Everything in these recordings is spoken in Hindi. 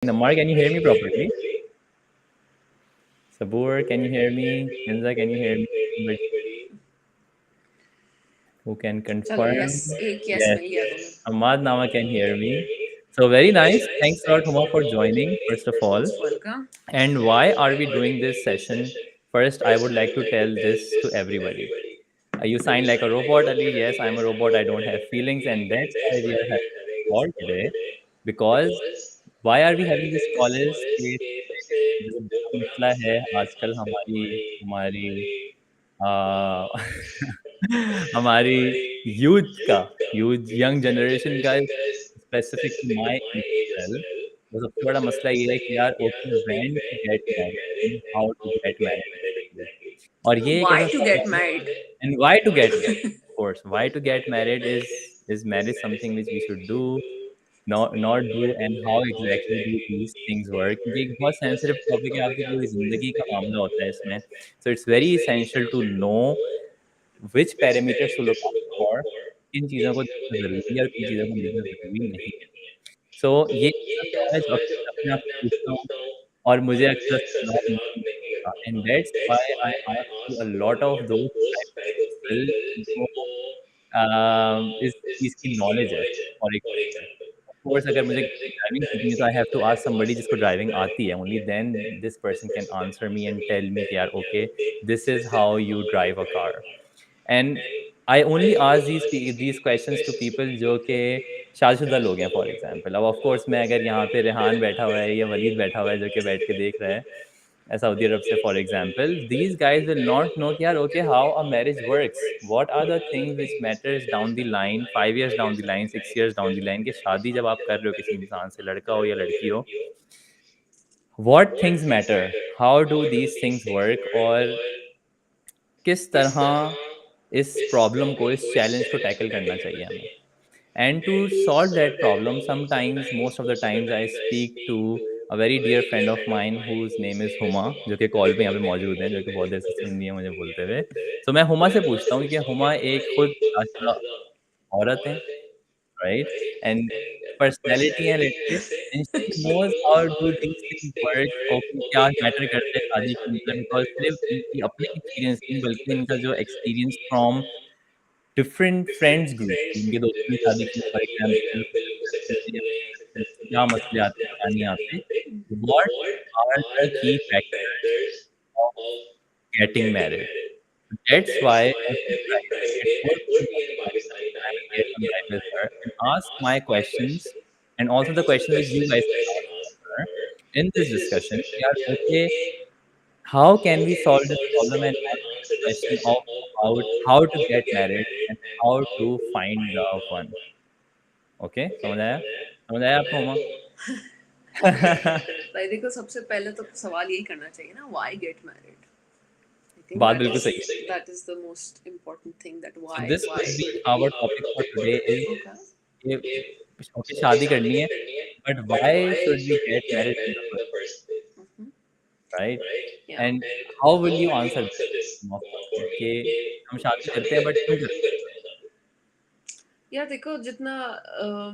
Namar, can you hear me properly? Sabur, can you hear me? Kenza, can you hear me? Anybody who can चलो यस confirm? एक यस Yes, मिल गया तुम्हें. Ahmad Nama can hear me. So very nice. Thanks a lot, Huma, for joining, first of all. Most welcome. And why are we doing this session? First, I would like to tell this to everybody. You sign like a robot, Ali. Yes, I'm a robot. I don't have feelings. And that's why we are having this call today. Because why are we having this call is कि जो बड़ा मसला है आजकल हमारी हमारी आ, हमारी यूथ का यूथ यंग जनरेशन का specific to my age well वो सबसे बड़ा मसला ये है कि यार okay when to get married and how to get married और ये एक Why ऐसा to get सवाल है married? And why to get married of course why to get married is marriage something which we should do not do and how exactly do these things work क्योंकि एक बहुत सेंसिटिव टॉपिक है आपकी पूरी ज़िंदगी का मामला होता है इसमें so it's very essential to know which parameters to look out for किन चीज़ों को देखना ज़रूरी है और किन चीज़ों को देखना ज़रूरी नहीं है सो ये ऐसा सवाल है जो अक्सर मैं अपने आप से पूछता हूँ और मुझे अक्सर उसका जवाब नहीं मिलता and that's why I ask to a lot of those type of people जिनको इस चीज़ की नॉलेज है फॉर एग्ज़ाम्पल ऑफ कोर्स अगर मुझे ड्राइविंग सीखनी है तो I have to ask somebody जिसको ड्राइविंग आती है only then this person can answer me and tell me कि यार okay this is how you drive a car and I only ask these questions to people जो कि शादीशुदा लोग हैं फॉर एग्जांपल अब ऑफ कोर्स मैं अगर यहाँ पे रेहान बैठा हुआ है या वलीद बैठा हुआ है जो कि बैठ के देख रहा है सऊदी अरब से for example these guys will not know कि यार okay how a marriage works what are the things which matters down the line 5 years down the line 6 years down the line कि शादी जब आप कर रहे हो किसी इंसान से लड़का हो या लड़की हो what things matter how do these things work और किस तरह इस प्रॉब्लम को इस चैलेंज को टैकल करना चाहिए हमें and to solve that problem sometimes most of the times I speak to a very dear friend of mine whose name is Huma जो कि कॉल पे यहाँ पे मौजूद हैं जो कि बहुत देर से सुन रही है मुझे बोलते हुए तो मैं हुमा से पूछता हूँ कि हुमा एक खुद शादीशुदा औरत है राइट एंड पर्सनैलिटी है let's say and she knows how do these things work okay क्या मैटर करता है शादी के अंदर बिकॉज सिर्फ इनकी अपने एक्सपीरियंस नहीं बल्कि इनका जो experience from different friends group जिनके दोस्तों की शादी की फॉर एग्जांपल उस सर्कल से या उस सर्कल से क्या मसले आते हैं क्या नहीं आते what are the key factors of getting married that's why every time I get more curious about Pakistani when I will get online with her and ask my questions and also the questions which you guys can ask her in this discussion yeah okay how can we solve this problem and answer this question of about how to get married and how to find the one? Okay समझ आया आपको हुमा भाई देखो सबसे पहले तो सवाल यही करना चाहिए ना why get married. I think बात बिल्कुल सही है that is the most important thing that so why this why. Would be our topic for today is Okay. कि ओके शादी करनी है but why should we get married in the first Mhm. Right Yeah. And how will you answer this कि हम शादी करते हैं बट क्यों करते हैं यार देखो जितना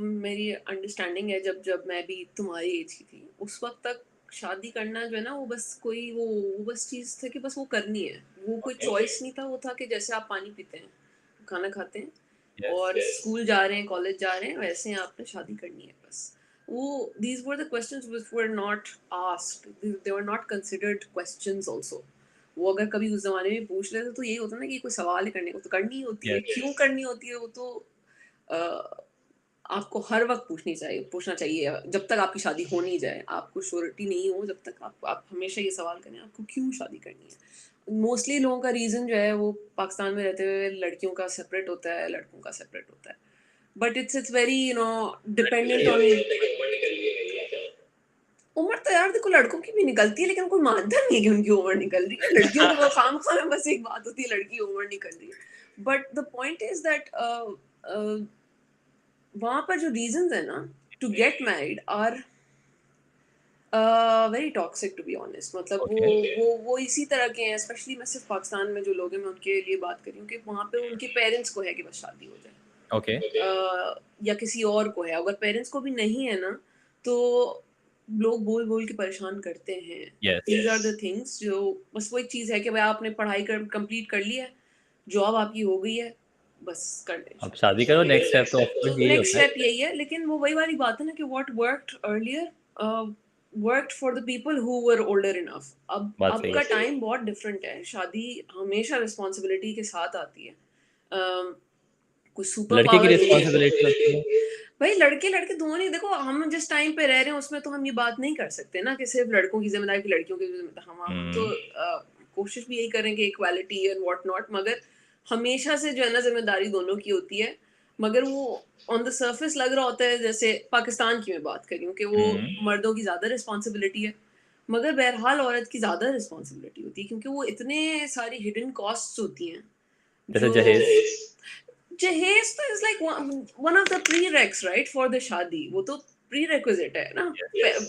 मेरी अंडरस्टैंडिंग है जब जब मैं भी तुम्हारी एज की थी उस वक्त तक शादी करना जो है ना वो बस कोई वो बस चीज़ था कि बस वो करनी है वो कोई ओके चॉइस नहीं था वो था कि जैसे आप पानी पीते हैं खाना खाते हैं यस और स्कूल जा रहे हैं कॉलेज जा रहे हैं वैसे ही आपने शादी करनी है बस वो these were the questions which were not asked they were not considered questions also वो अगर कभी उस जमाने में पूछ लेते तो यही होता ना कि कोई सवाल ही करने को तो करनी ही होती है यस क्यों करनी होती है वो तो अ, आपको हर वक्त पूछना चाहिए जब तक आपकी शादी हो नहीं जाए आपको श्योरिटी नहीं हो जब तक आप हमेशा ये सवाल करें आपको क्यों शादी करनी है मोस्टली लोगों का रीज़न जो है वो पाकिस्तान में रहते हुए लड़कियों का सेपरेट होता है लड़कों का सेपरेट होता है but it's very dependent on उम्र तो यार देखो लड़कों की भी निकलती है लेकिन कोई मानता नहीं है कि उनकी उम्र निकल रही है लड़कियों को खाम खाम में बस एक बात होती है लड़की उम्र निकल रही है but the point is that वहाँ पर जो रीजंस है ना to get married are very toxic to be honest मतलब ओके वो इसी तरह के हैं स्पेशली मैं सिर्फ पाकिस्तान में जो लोग हैं मैं उनके लिए बात कर रही हूँ कि वहाँ पे उनके पेरेंट्स को है कि बस शादी हो जाए ओके या किसी और को है अगर पेरेंट्स को भी नहीं है ना तो लोग बोल-बोल के परेशान करते हैं। Yes. These are the things जो बस वो एक चीज़ है कि भाई आपने पढ़ाई कर कंप्लीट कर ली है, जॉब आपकी हो गई है, बस कर लें अब शादी। शादी करो, नेक्स्ट स्टेप तो ऑफ कोर्स तो यही नेक्स्ट होता है। स्टेप यही है, लेकिन वो वही वाली बात है ना कि what worked earlier worked for the people who were older enough. बात अब सही का है। टाइम बहुत डिफरेंट है। शादी हमेशा रिस्पॉन्सिबिलिटी के साथ आती है। अम, कुछ सुपर लड़के की पावर रिस्पॉन्सिबिलिटी होती है। भाई लड़के लड़के दोनों नहीं, देखो हम जिस टाइम पे रह रहे हैं उसमें तो हम ये बात नहीं कर सकते ना कि सिर्फ लड़कों की जिम्मेदारी कि लड़कियों की जिम्मेदारी। हम तो हुँ, कोशिश भी यही करेंगे इक्वालिटी एंड व्हाट नॉट, मगर हमेशा से जो है ना जिम्मेदारी दोनों की होती है। मगर वो ऑन द सरफेस लग रहा होता है, जैसे पाकिस्तान की मैं बात कर रही हूँ कि वो हुँ। मर्दों की ज़्यादा रिस्पॉन्सिबिलिटी है, मगर बहरहाल औरत की ज़्यादा रिस्पॉन्सिबिलिटी होती है क्योंकि वो इतने सारी हिडन कॉस्ट्स होती हैं जैसे जो जहेज़। जहेज तो is like one of the prereqs right for the shaadi. वो तो प्रीरेक्विजिट है ना।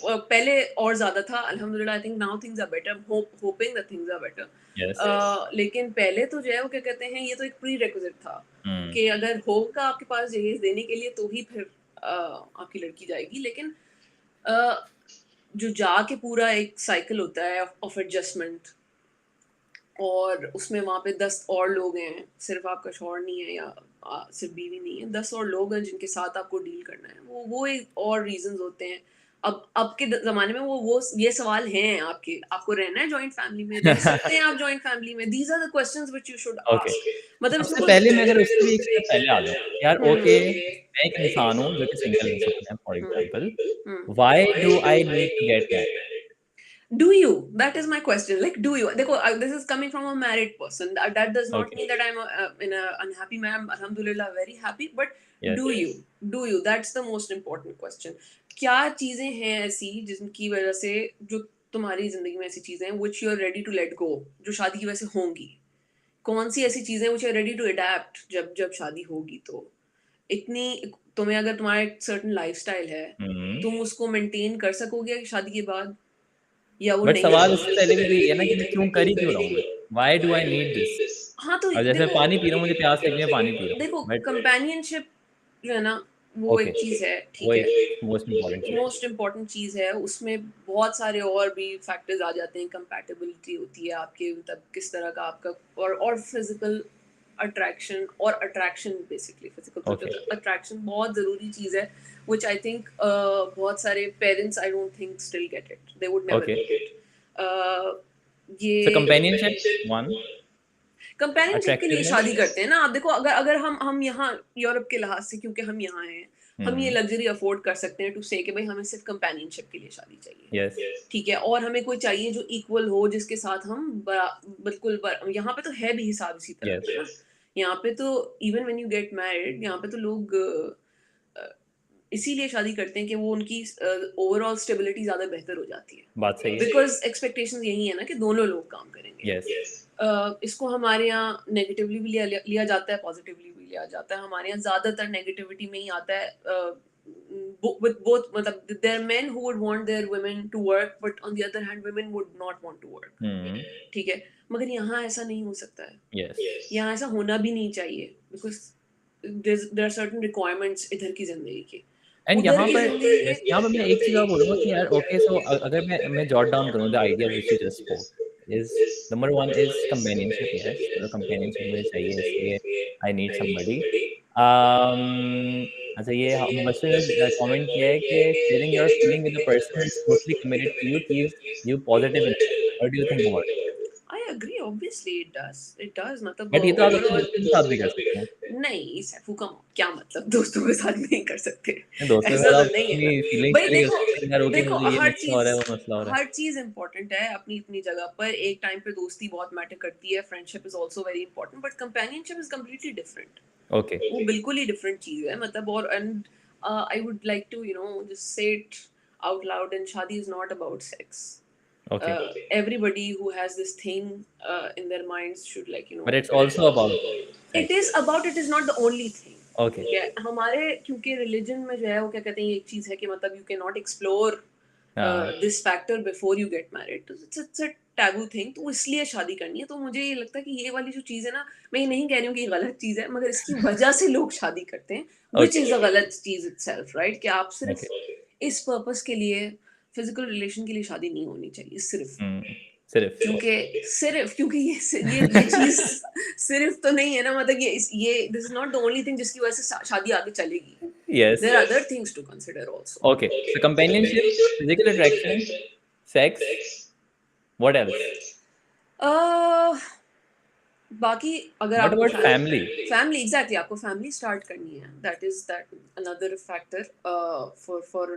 पहले और ज्यादा था, अल्हम्दुलिल्लाह I think now things are better, hoping that things are better. Yes. लेकिन पहले तो जो है वो क्या कहते हैं, ये तो एक प्रीरेक्विजिट था हुँ, कि अगर होगा आपके पास जहेज देने के लिए तो ही फिर आपकी लड़की जाएगी। लेकिन uh, जो जाके पूरा एक साइकिल होता है ऑफ एडजस्टमेंट, और उसमें वहाँ पे 10 और लोग हैं, सिर्फ आपका शौहर नहीं है या सिर्फ बीवी नहीं है, 10 और लोग हैं जिनके साथ आपको डील करना है। वो एक और रीजंस होते हैं। अब के ज़माने में वो ये सवाल हैं आपके, आपको रहना है जॉइंट फैमिली में? रह सकते हैं आप जॉइंट फैमिली में? These are the questions which you should okay. Ask. तो मतलब इसमें सबसे कोई पहले मैं अगर उससे भी एक स्टेप पहले आ जाऊँ, यार हुँ, ओके, मैं एक इंसान हूँ जो कि सिंगल इंसान है for um, example, um. Why do I need to get married? Do you? That is my question. Like, do you? देखो, this is coming from a married person. That does not okay, mean that I'm in a unhappy man. I'm alhamdulillah very happy. But yes, do you? Do you? That's the most important question. क्या चीजें हैं ऐसी जिनकी वजह से, जो तुम्हारी जिंदगी में ऐसी चीजें हैं which you are ready to let go, जो शादी की वजह से होंगी? कौन सी ऐसी चीजें which you are ready to adapt जब जब शादी होगी? तो इतनी, तुम्हें अगर तुम्हारा एक सर्टन लाइफस्टाइल है, हुँ। तुम उसको मेंटेन कर सकोगे शादी के बाद या वो बट नहीं सवाल होगा? उससे पहले भी तो ये है ना कि मैं क्यों कर ही क्यों रहा हूँ मैं? Why do I need this? हाँ, तो अब जैसे मैं देखो पानी पी रहा हूँ, मुझे प्यास लगी, मैं पानी पी रहा हूँ, देखो बट कंपेनियनशिप जो है ना, वो ओके, एक चीज़ है, ठीक वो है। एक मोस्ट इम्पोर्टेंट चीज़ है। मोस्ट इम्पोर्टेंट चीज़ है, उसमें बहुत सारे और भी फैक्टर्स आ जाते हैं। कंपैटिबिलिटी होती है आपके, मतलब किस तरह का आपका, और physical attraction basically physical okay, तो अट्रैक्शन बहुत ज़रूरी चीज़ है, व्हिच आई थिंक बहुत सारे parents I don't think still get it, they would never okay. Get it. ये सो कंपेनियनशिप 1, कंपेनियनशिप के लिए अट्रैक्टिवनेस। शादी करते हैं ना आप। देखो, अगर अगर हम यहाँ यूरोप के लिहाज से, क्योंकि हम यहाँ हैं, हम ये हुँ, लग्जरी अफोर्ड कर सकते हैं टू से कि भाई हमें सिर्फ कंपेनियनशिप के लिए शादी यस, चाहिए, ठीक है। और हमें कोई चाहिए जो इक्वल हो, जिसके साथ हम यहाँ पे तो है भी हिसाब इसी तरह यस, पे ना। यहाँ पे तो even when you get married, यहाँ पे तो लोग अ, इसीलिए शादी करते हैं कि वो उनकी ओवरऑल स्टेबिलिटी ज्यादा बेहतर हो जाती है, बात सही है। बिकॉज एक्सपेक्टेशंस यही है ना कि दोनों लोग काम करेंगे। यस, इसको हमारे यहाँ नेगेटिवली भी लिया जाता है, पॉजिटिवली भी लिया जाता है। हमारे यहाँ ज़्यादातर नेगेटिविटी में ही आता है। विद बोथ, मतलब there are men who would want there women to work, but on the other hand women would not want to work, hmm, ठीक है। मगर यहाँ ऐसा नहीं हो सकता है, यस। यहाँ ऐसा होना भी नहीं चाहिए, because there are certain requirements इधर की ज़िंदगी की, एंड उधर यहाँ की पर ज़िंदगी यस, यहाँ पर मैं एक चीज़ और बोलूँगा कि यार ओके, सो अगर मैं जॉट डाउन करूँ the ideas which you just spoke is number 1 is companionship, yes, चलो कंपेनियनशिप मुझे चाहिए, इसलिए आई नीड समबडी। अच्छा, ये मुबश्शिर ने कमेंट किया है कि sharing your feeling with a person who is totally committed to you keeps you positive in life. What do you think about it? I agree, obviously it does, मतलब बट ये तो आप अपने ओवरऑल। दोस्तों के साथ भी कर सकते हैं। नहीं सैफू का क्या मतलब दोस्तों के साथ नहीं कर सकते? अपने दोस्तों के ऐसा साथ तो आप नहीं है अपनी ना। फीलिंग्स भाई शेयर कर देखो, सकते हैं, यार ओके देखो मुझे ये हर मसला हो रहा चीज है, वो मसला हो रहा है। हर चीज इम्पोर्टेंट है अपनी अपनी जगह पर। एक टाइम पे दोस्ती बहुत मैटर करती है, friendship is also very important, but companionship is completely different. Okay, वो बिल्कुल ही डिफरेंट चीज है, मतलब। और and I would like to just say it out loud, and shaadi is not about sex. Okay. Everybody who has this thing in their minds should, like, but it's also about it sex. is about, it is not the only thing, okay, ठीक है। हमारे क्योंकि रिलीजन में जो है वो क्या कहते हैं, एक चीज है कि मतलब यू कैन नॉट एक्सप्लोर हाँ, this factor before you get married, तो इट्स अ टैबू थिंग, तो इसलिए शादी करनी है। तो मुझे ये लगता है कि ये वाली जो चीज है ना, मैं ये नहीं कह रही हूँ कि ये गलत चीज है, मगर इसकी वजह से लोग शादी करते हैं, विच ओके, इज अ गलत चीज इटसेल्फ, राइट? कि आप ओके, सिर्फ इस पर्पस के लिए फिजिकल रिलेशन के लिए शादी नहीं होनी चाहिए सिर्फ, सिर्फ क्योंकि ये चीज सिर्फ तो नहीं है ना, मतलब ये this is not the only thing जिसकी वजह से शादी आगे चलेगी. Yes. There are other things to consider also. Okay, so companionship, physical attraction, sex, what else? बाकी अगर व्हाट आपको अबाउट फैमिली? फैमिली एग्जैक्टली आपको फैमिली स्टार्ट करनी है, that another factor for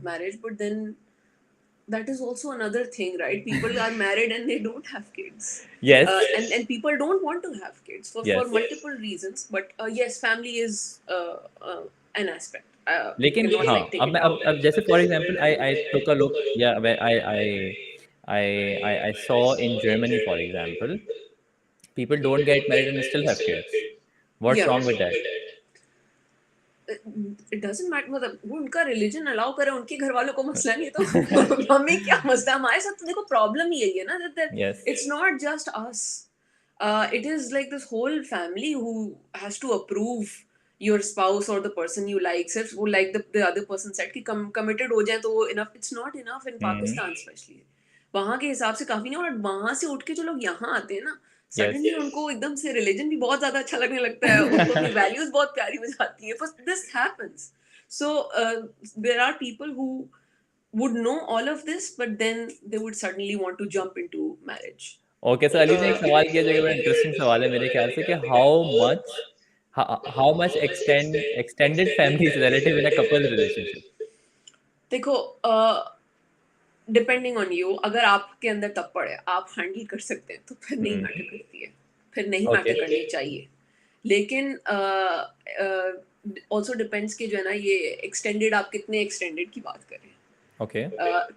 marriage. But then that is also another thing, right? People are married and they don't have kids. Yes. And people don't want to have kids for Yes. multiple reasons. But yes, family is an aspect. लेकिन cannot, हाँ, like, take it out. अब जैसे for example I took a look, yeah, I saw in Germany, for example, people don't get married and still have kids. What's Yeah. wrong with that? It doesn't matter, मतलब वो उनका रिलीजन अलाउ करे, उनके घर वालों को मसला नहीं तो हमें क्या मसला. हमारे साथ तो देखो प्रॉब्लम ही यही है ना, that Yes. It's not just us, it is like this whole family who has to approve your spouse or the person you like. सिर्फ वो like the other person said कि committed हो जाए तो वो enough. It's not enough in Pakistan especially. वहाँ के हिसाब से काफी नहीं, और वहाँ से उठ के जो लोग यहाँ आते हैं ना, सडनली उनको एकदम से रिलीजन भी बहुत ज्यादा अच्छा लगने लगता है, उनको अपनी वैल्यूज बहुत प्यारी हो जाती है. बस this happens. So there are people who would know all of this, but then they would suddenly want to jump into marriage. Okay, so Ali ने एक सवाल किया जो कि बड़ा इंटरेस्टिंग सवाल है मेरे ख्याल से, कि how much extended family is relative in a couple relationship? देखो, डिपेंडिंग ऑन यू, अगर आपके अंदर तप्पड़ है, आप हैंडल कर सकते हैं, तो फिर नहीं मैटर करती है, फिर नहीं मैटर करनी चाहिए. लेकिन ऑल्सो डिपेंड्स कि जो है ना, ये एक्सटेंडेड, आप कितने एक्सटेंडेड की बात करें. ओके.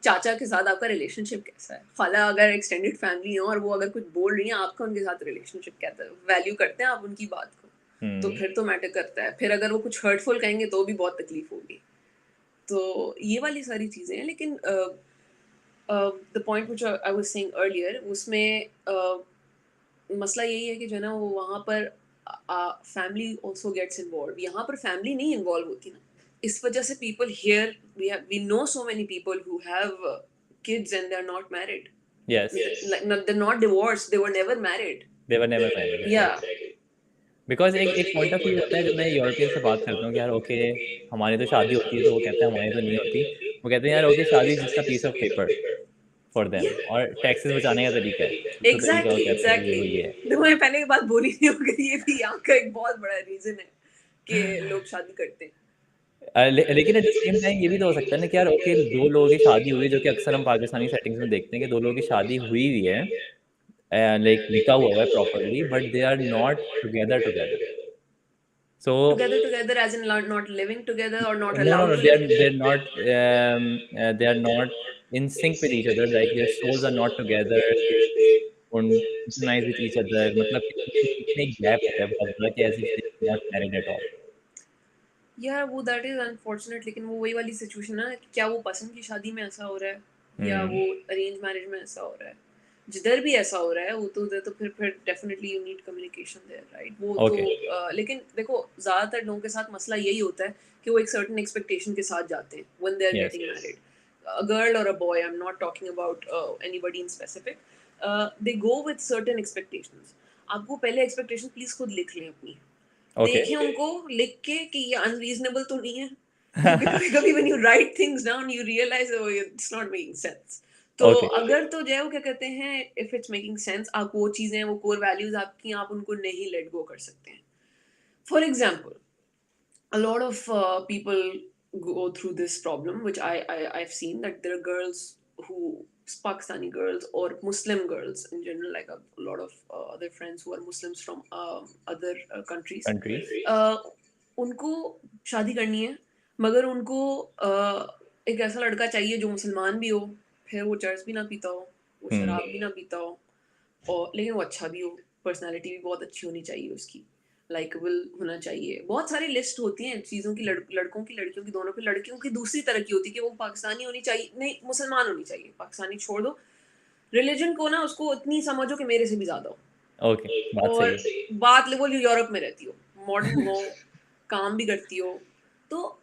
चाचा के साथ आपका रिलेशनशिप कैसा है, खाला अगर एक्सटेंडेड फैमिली है और वो अगर कुछ बोल रही है, आपका उनके साथ रिलेशनशिप कैसा है, वैल्यू करते हैं आप उनकी बात को, तो फिर तो मैटर करता है. फिर अगर वो कुछ हर्टफुल कहेंगे तो भी बहुत तकलीफ होगी. तो ये वाली सारी चीज़ें हैं. लेकिन the point which I was saying earlier, उसमें मसला यही है कि जो है ना, वो वहाँ पर फैमिली ऑल्सो गेट्स इन्वॉल्व. यहाँ पर फैमिली नहीं इन्वॉल्व होती ना, इस वजह से people here, we know so many people who have kids and they're not married. Yes. Like, they're not divorced, they were never married. They were never married. Yeah. Because एक पॉइंट ऑफ व्यू होता है, जब मैं यूरोपियन से बात करता हूँ कि यार ओके हमारी तो शादी होती है, तो वो कहते हैं हमारी तो नहीं होती. वो कहते हैं यार ओके, शादी just a piece of paper for them, और टैक्सेस बचाने का तरीका है. एग्जैक्टली. देखो, मैं पहले ये बात बोली नहीं, मगर ये भी यहाँ का एक बहुत बड़ा रीजन है कि लोग शादी करते हैं. लेकिन एट द सेम टाइम ये भी तो हो सकता है ना कि यार ओके, दो लोगों की शादी हुई, जो कि अक्सर हम पाकिस्तानी सेटिंग्स में देखते हैं कि दो लोगों की शादी हुई है, लाइक निकाह हुआ है properly, but they are not together. So together as in not living together or not no, allowed to they are not in sync with each other, like their souls are not together, they don't synchronize with each other. मतलब कितने गैप होता है बहुत बड़ा, कि as if they are not married at all. यार वो दैट इज अनफॉर्चुनेट. लेकिन वो वही वाली सिचुएशन है कि क्या वो पसंद की शादी में ऐसा हो रहा है या वो अरेंज मैरिज में ऐसा हो रहा है. जिधर भी ऐसा हो रहा है वो तो फिर definitely you need communication there, right. वो तो लेकिन देखो, ज्यादातर लोगों के साथ मसला यही होता है कि वो एक सर्टेन एक्सपेक्टेशन के साथ जाते हैं when they are getting married. A girl और a boy, I am not talking about anybody in specific, they go with certain expectations. आपको पहले एक्सपेक्टेशन प्लीज खुद लिख लें अपनी. देखें उनको लिख के कि ये अनरीजनेबल तो नहीं है. कभी when you write things down you realize oh it's not making sense. तो अगर तो जो है वो क्या कहते हैं, if it's making sense, आप वो चीजें, वो core values आपकी, आप उनको नहीं let go कर सकते हैं. For example, a lot of people go through this problem, which I've seen, that there are girls who, Pakistani girls or Muslim girls in general, like a lot of other friends who are Muslims from other countries. उनको शादी करनी है, मगर उनको एक ऐसा लड़का चाहिए जो मुसलमान भी हो, फिर वो चर्च भी ना पीता हो, वो शराब भी ना पीता हो, और लेकिन वो अच्छा भी हो, पर्सनालिटी भी बहुत अच्छी होनी चाहिए उसकी, लाइकेबल होना चाहिए. बहुत सारी लिस्ट होती हैं चीज़ों की, लड़कों की, लड़कियों की, दोनों की. लड़कियों की दूसरी तरह की होती है कि वो पाकिस्तानी होनी चाहिए, नहीं मुसलमान होनी चाहिए. पाकिस्तानी छोड़ दो, रिलीजन को ना उसको इतनी समझो कि मेरे से भी ज़्यादा हो. और बात वो यूरोप में रहती हो, मॉडर्न हो, काम भी करती हो, तो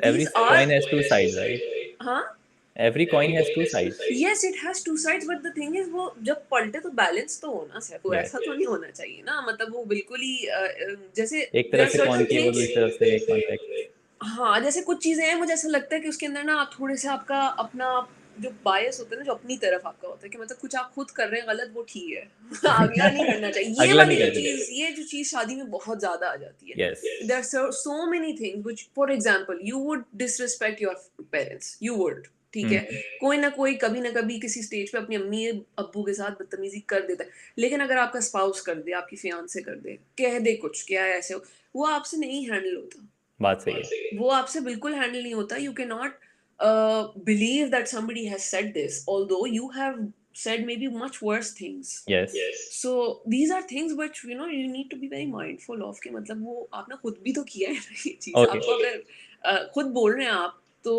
every coin has two sides, right? हाँ, Every coin has two sides. Yes it has two sides but the thing is वो जब पलटे तो बैलेंस तो होना चाहिए, वो Yes. ऐसा तो नहीं होना चाहिए ना, मतलब वो बिल्कुल ही जैसे एक देयर तरफ आर से सर्टेन कॉनकेव और थिंग्स। दूसरी तरफ से कॉन्वेक्स। हाँ, जैसे कुछ चीज़ें हैं, मुझे ऐसा लगता है कि उसके अंदर ना आप थोड़े से आपका अपना जो बायस होता है ना, जो अपनी तरफ आपका होता है कि मतलब कुछ आप खुद कर रहे हैं गलत, वो ठीक है। अगला नहीं करना चाहिए। अगला नहीं करना चाहिए। ये जो चीज़ शादी में बहुत ज़्यादा आ जाती है। Yes. There are so many things which for example you would disrespect your parents, you would, ठीक है? हम्म। कोई ना कोई कभी ना कभी किसी स्टेज पे अपनी अम्मी-अब्बू के साथ बदतमीज़ी कर देता है। लेकिन अगर आपका स्पाउस कर दे, आपकी फियांसे कर दे, कह दे कुछ, क्या ऐसे हो, वो आपसे नहीं हैंडल होता। बात सही है। वो आपसे बिल्कुल हैंडल नहीं होता। You can not believe that somebody has said this although you have said maybe much worse things. Yes. So these are things which you know you need to be very mindful of कि मतलब वो आपने खुद भी तो किया है ना ये चीज। Okay. आपको अगर खुद बोल रहे हैं आप, तो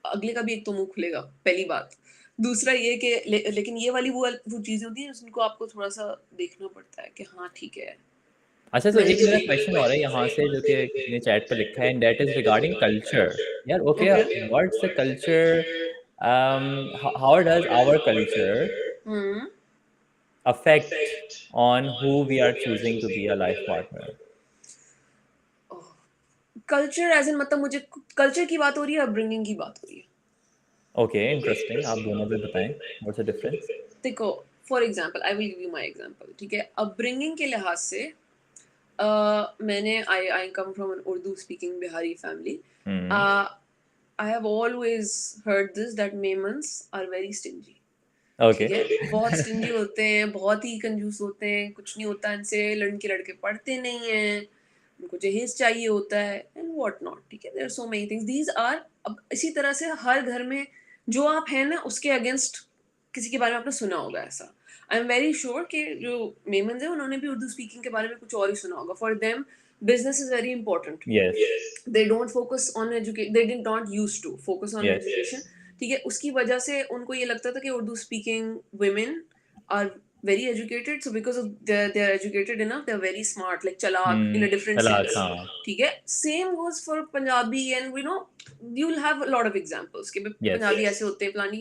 अगले का भी एक तो मुंह खुलेगा, पहली बात। दूसरा ये कि लेकिन ये वाली वो चीजें होती हैं जिनको आपको थोड़ा सा देखना पड़ता है कि हाँ ठीक है, अच्छा, तो मैंने एक मेरा क्वेश्चन और है यहाँ से जो कि किसी ने चैट पे लिखा है, and that is regarding culture. यार okay, okay. What's the culture, how does our culture hmm. affect on who we are choosing to be a life partner? Culture as in मतलब मुझे कल्चर की बात हो रही है, अपब्रिंगिंग की बात हो रही है? ओके, इंटरेस्टिंग, आप दोनों भी बताएं, व्हाट्स द डिफरेंस? देखो, for example I will give you my example, ठीक है? अपब्रिंगिंग के लिहाज से मैंने I I come from an Urdu speaking Bihari family. Hmm. I have always heard this that Memons are very stingy. Okay. ठीक है, बहुत स्टिंजी होते हैं, बहुत ही कंजूस होते हैं, कुछ नहीं होता इनसे, लड़के लड़के पढ़ते नहीं हैं, उनको जहेज चाहिए होता है एंड व्हाट नॉट। ठीक है, there are so many things these are. अब इसी तरह से हर घर में जो आप हैं ना, उसके अगेंस्ट किसी के बारे में आपने सुना होगा ऐसा। आई एम वेरी श्योर कि जो मेमन्स है उन्होंने भी उर्दू स्पीकिंग के बारे में कुछ और ही सुना होगा। For them business is very important. Yes. They don't focus on education, they did not use to focus on yes. Education. ठीक है, उसकी वजह से उनको ये लगता था कि Urdu speaking women are very educated, so because of they are educated enough, they are very smart, like चालाक इन अ डिफरेंट चलाक, सेंस। हाँ। ठीक है, same goes for Punjabi and you know you will have a lot of examples कि यस। पंजाबी ऐसे होते हैं, प्लानी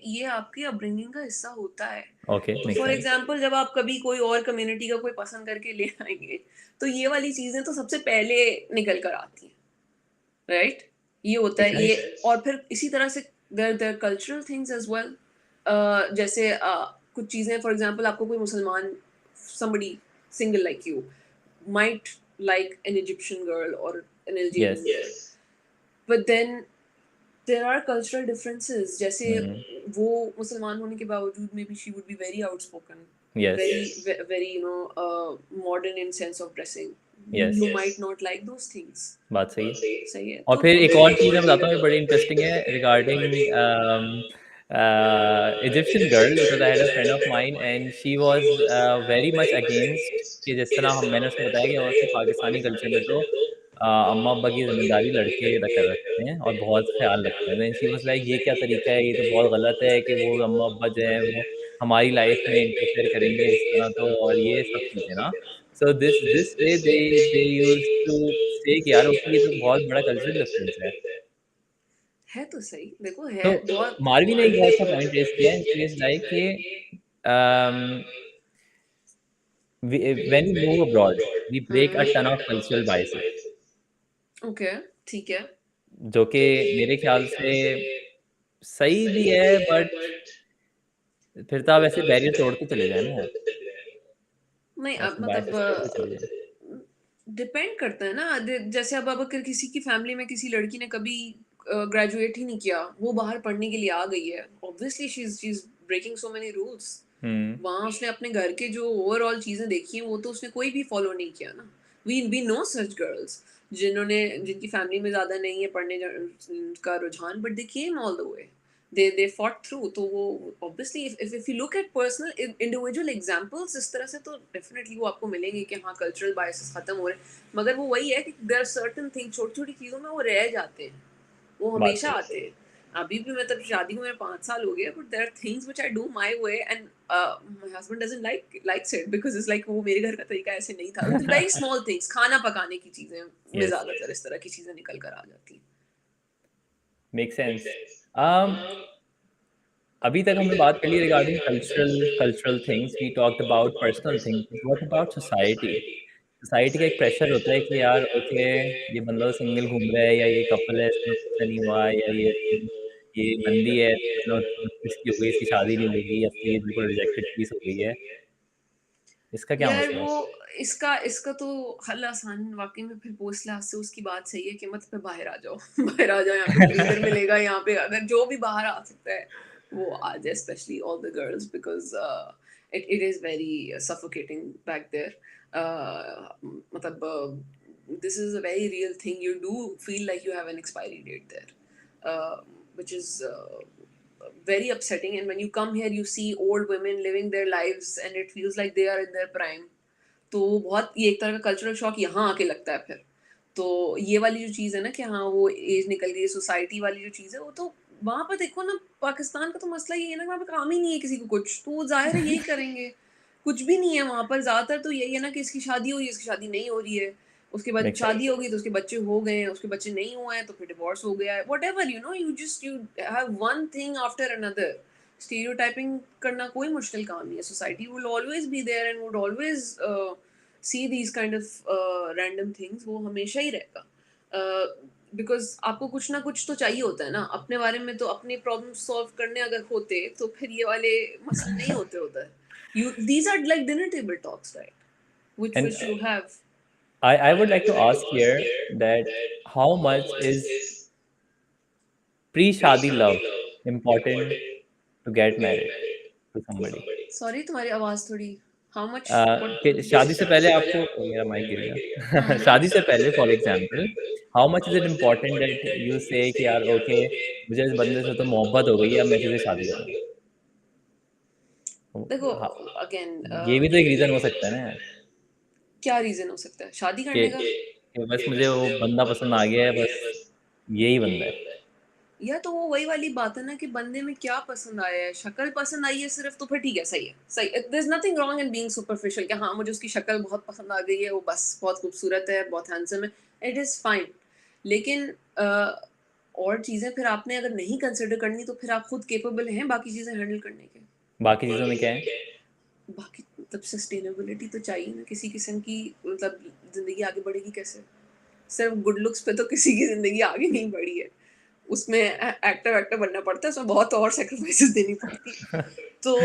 ये आपकी अपब्रिंगिंग का हिस्सा होता है। Okay, make for sense. Example जब आप कभी कोई और कम्युनिटी का कोई पसंद करके ले आएंगे, तो ये वाली चीजें तो सबसे पहले निकल कर आती हैं, राइट? ये होता मेक है ये। सेंस। और फिर इसी तरह से there cultural things as well. जैसे कुछ चीजें, फॉर एग्जांपल आपको कोई मुसलमान somebody single like you might like an Egyptian girl or an Algerian yes. girl, but then there are cultural differences, जैसे हम्म। वो मुसलमान होने के बावजूद maybe she would be very outspoken, yes. very you know modern in sense of dressing. Yes. You might not like those things. बात सही है। सही है और तो फिर एक और चीज़ मैं बताता हूँ, ये बड़ी इंटरेस्टिंग है, regarding Egyptian girl, because I had a friend of mine and she was very much against, कि जिस तरह हम मैंने उसको बताया कि उसके पाकिस्तानी कल्चर में तो अम्मा अब्बा की जिम्मेदारी लड़के कर रखते हैं और बहुत ख्याल रखते हैं। देन शी वाज लाइक, ये क्या तरीका है, ये तो बहुत गलत है कि वो अम्मा अब्बा जो है वो हमारी लाइफ में इंटरफेयर करेंगे इस तरह, तो और ये सब चीज़ें ना। So this way they used to say कि यार ओके, ये तो बहुत बड़ा कल्चरल डिफरेंस है। है तो सही, देखो है तो बहुत। मारवी ने एक बहुत अच्छा पॉइंट रेज़ किया है, शी इज़ लाइक कि um, we when we move abroad, we break a ton of cultural biases, okay, ठीक है। जो कि मेरे ख्याल से सही भी है, बट फिर तो आप ऐसे बैरियर तोड़ते चले जाएँ ना यार, नहीं अब ऐसे मतलब बायसेस तोड़ते चले जाएँ। डिपेंड करता है ना। जैसे अब अगर किसी की फैमिली में किसी लड़की ने कभी ग्रेजुएट ही नहीं किया, वो बाहर पढ़ने के लिए आ गई है, obviously she is breaking so many rules. हुँ। वहाँ उसने अपने घर के जो ओवरऑल चीजें देखी हैं, वो तो उसने कोई भी फॉलो नहीं किया ना। वी नो सच गर्ल्स जिनकी फैमिली में ज्यादा नहीं है पढ़ने का रुझान, but they came all the way, they fought through। तो वो obviously if you look at personal individual examples इस तरह से, तो definitely वो आपको मिलेंगे कि हाँ cultural biases खत्म हो रहे हैं। मगर वो वही है कि there are certain things, छोटी छोटी चीज़ों में वो रह जाते हैं, वो बात हमेशा सही। आते हैं। अभी भी मतलब शादी को मेरे 5 साल हो गए, but there are things which I do my way and my husband doesn't likes it because it's like वो मेरे घर का तरीका ऐसे नहीं था। Very small things, खाना पकाने की चीज़ें में यस, ज़्यादातर इस तरह की चीज़ें निकल कर आ जाती हैं। Make sense. अम, अभी तक हमने बात कर ली regarding cultural cultural things, we talked about personal things, what about society? Society का एक प्रेशर होता है कि यार ओके, ये बंदा सिंगल घूम रहा है, या ये कपल है, इसमें बच्चा नहीं हुआ, या ये बंदी है, यू नो, 30 की हो गई, इसकी शादी नहीं होगी, या फिर ये बिल्कुल रिजेक्टेड पीस हो गई है। इसका क्या यार मसला है? वो इसका इसका तो हल आसान वाक़ई में फिर पोस्ट क्लास से उसकी बात सही है कि मत पे बाहर आ जाओ। बाहर आ जाओ, यहाँ पे ब्रीदर मिलेगा, यहाँ पे अगर जो भी बाहर आ सकता है, वो आ जाए, specially all the girls because it is very suffocating back there. मतलब this is a very real thing. You do feel like you have an expiry date there, which is very upsetting. And when you come here, you see old women living their lives, and it feels like they are in their prime. तो बहुत ये एक तरह का कल्चरल शॉक यहाँ आके लगता है फिर। तो ये वाली जो चीज़ है ना कि हाँ, वो एज निकल गई है, सोसाइटी वाली जो चीज़ है, वो तो वहाँ पर देखो ना, पाकिस्तान का तो मसला ये है ना कि वहाँ पे काम ही नहीं है किसी को कुछ, तो वो ज़ाहिर है यही करेंगे। कुछ भी नहीं है वहाँ पर, ज़्यादातर तो यही है ना कि इसकी शादी हुई है, इसकी शादी नहीं हो रही है, उसके बाद Makes शादी sense. हो गई तो उसके बच्चे हो गए हैं, उसके बच्चे नहीं हुए हैं तो फिर डिवोर्स हो गया है, whatever, you know, you have one thing after another. Stereotyping करना कोई मुश्किल काम नहीं है। Society will always be there and would always see these kind of random things, वो हमेशा ही रहेगा। बिकॉज आपको कुछ ना कुछ तो चाहिए होता है ना अपने बारे में, तो अपनी प्रॉब्लम सॉल्व करने अगर होते तो फिर ये वाले मसले नहीं होते उधर। You these are like dinner table talks, right? Which And which you have. I would like to ask here that how much is pre-shadi love important to get married to somebody? Sorry, तुम्हारी आवाज थोड़ी, how much what? कि शादी से पहले आपको मेरा माइक गिर गया। शादी से पहले for example, how much is it important that you से कि यार ओके, मुझे इस बंदे से तो मोहब्बत हो गई है, अब मैं इसी से शादी करूँगा। देखो, हाँ, अगेन ये भी तो एक रीज़न हो सकता है ना यार, क्या रीजन हो सकता है शादी कि करने का? बस मुझे वो बंदा पसंद आ गया है, बस यही बंदा है। या तो वो वही वाली बात है ना कि बंदे में क्या पसंद आया है, शक्ल पसंद आई है सिर्फ, तो फिर ठीक है, सही है, सही। There is nothing wrong in being superficial कि हाँ मुझे उसकी शक्ल बहुत पसंद आ गई है, वो बस बहुत खूबसूरत है, बहुत हैंडसम है, इट इज फाइन। लेकिन और चीजें फिर आपने अगर नहीं कंसिडर करनी तो फिर आप खुद केपेबल हैं बाकी चीजें हैंडल करने के। बाकी चीज़ों में क्या है? बाकी मतलब सस्टेनेबिलिटी तो चाहिए ना किसी किस्म की, मतलब जिंदगी आगे बढ़ेगी कैसे? सिर्फ गुड लुक्स पे तो किसी की जिंदगी आगे नहीं बढ़ी है। उसमें एक्टर वैक्टर बनना पड़ता है, उसमें बहुत और सैक्रिफाइसेस देनी पड़ती है। तो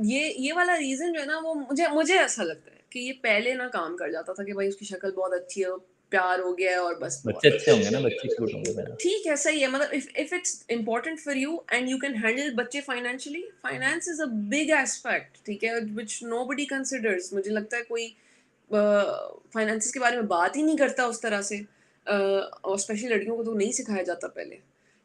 ये वाला रीजन जो है ना, वो मुझे मुझे ऐसा लगता है कि ये पहले ना काम कर जाता था कि भाई उसकी शक्ल बहुत अच्छी है, प्यार हो गया है और बस बच्चे बहुत अच्छे होंगे ना, बच्चे क्यूट होंगे मेरा। ठीक है, सही है। मतलब if it's important for you and you can handle bachche financially, finance is a big aspect, ठीक है, व्हिच नोबडी कंसीडर्स। मुझे लगता है कोई फाइनेंसिस के बारे में बात ही नहीं करता उस तरह से। और स्पेशली लड़कियों को तो नहीं सिखाया जाता पहले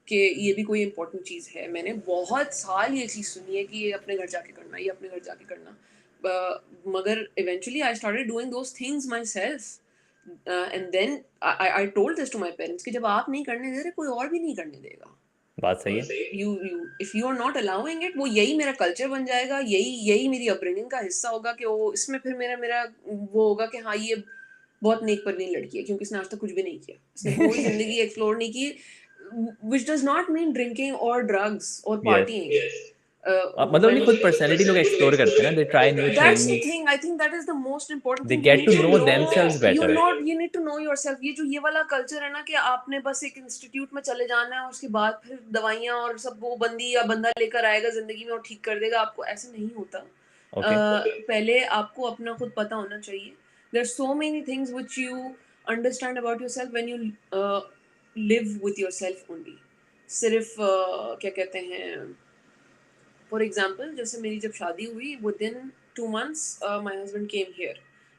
कि ये भी कोई इंपॉर्टेंट चीज़ है। मैंने बहुत साल ये चीज़ सुनी है कि ये अपने घर जाके करना, ये अपने घर जाके करना। मगर eventually I started doing those things myself and then I told this to my parents कि जब आप नहीं करने दे रहे कोई और भी नहीं करने देगा। बात सही है। You if you are not allowing it, वो यही मेरा कल्चर बन जाएगा, यही यही मेरी अपब्रिंगिंग का हिस्सा होगा कि वो इसमें फिर मेरा मेरा वो होगा कि हाँ ये बहुत नेक परवीन लड़की है क्योंकि इसने आज तक कुछ भी नहीं किया, इसने कोई जिंदगी एक्सप्लोर नहीं की, which does not mean drinking और ड्रग्स और यस। पार्टिंग। मतलब अपनी खुद पर्सनैलिटी लोग एक्सप्लोर करते हैं ना, they try new That's the things, thing. I think that is the most important they thing. You get need to to know themselves know. You better. not. You need to know yourself. ये जो ये वाला कल्चर है ना कि आपने बस एक इंस्टीट्यूट में चले जाना है और उसके बाद फिर दवाइयाँ और सब वो बंदी या बंदा लेकर आएगा जिंदगी में और ठीक कर देगा आपको, ऐसे नहीं होता। ओके। पहले आपको अपना खुद पता होना चाहिए। There are so many things which you understand about yourself when you live with yourself only. सिर्फ क्या कहते हैं, फॉर एग्जाम्पल जैसे मेरी जब शादी हुई, within 2 months my husband came here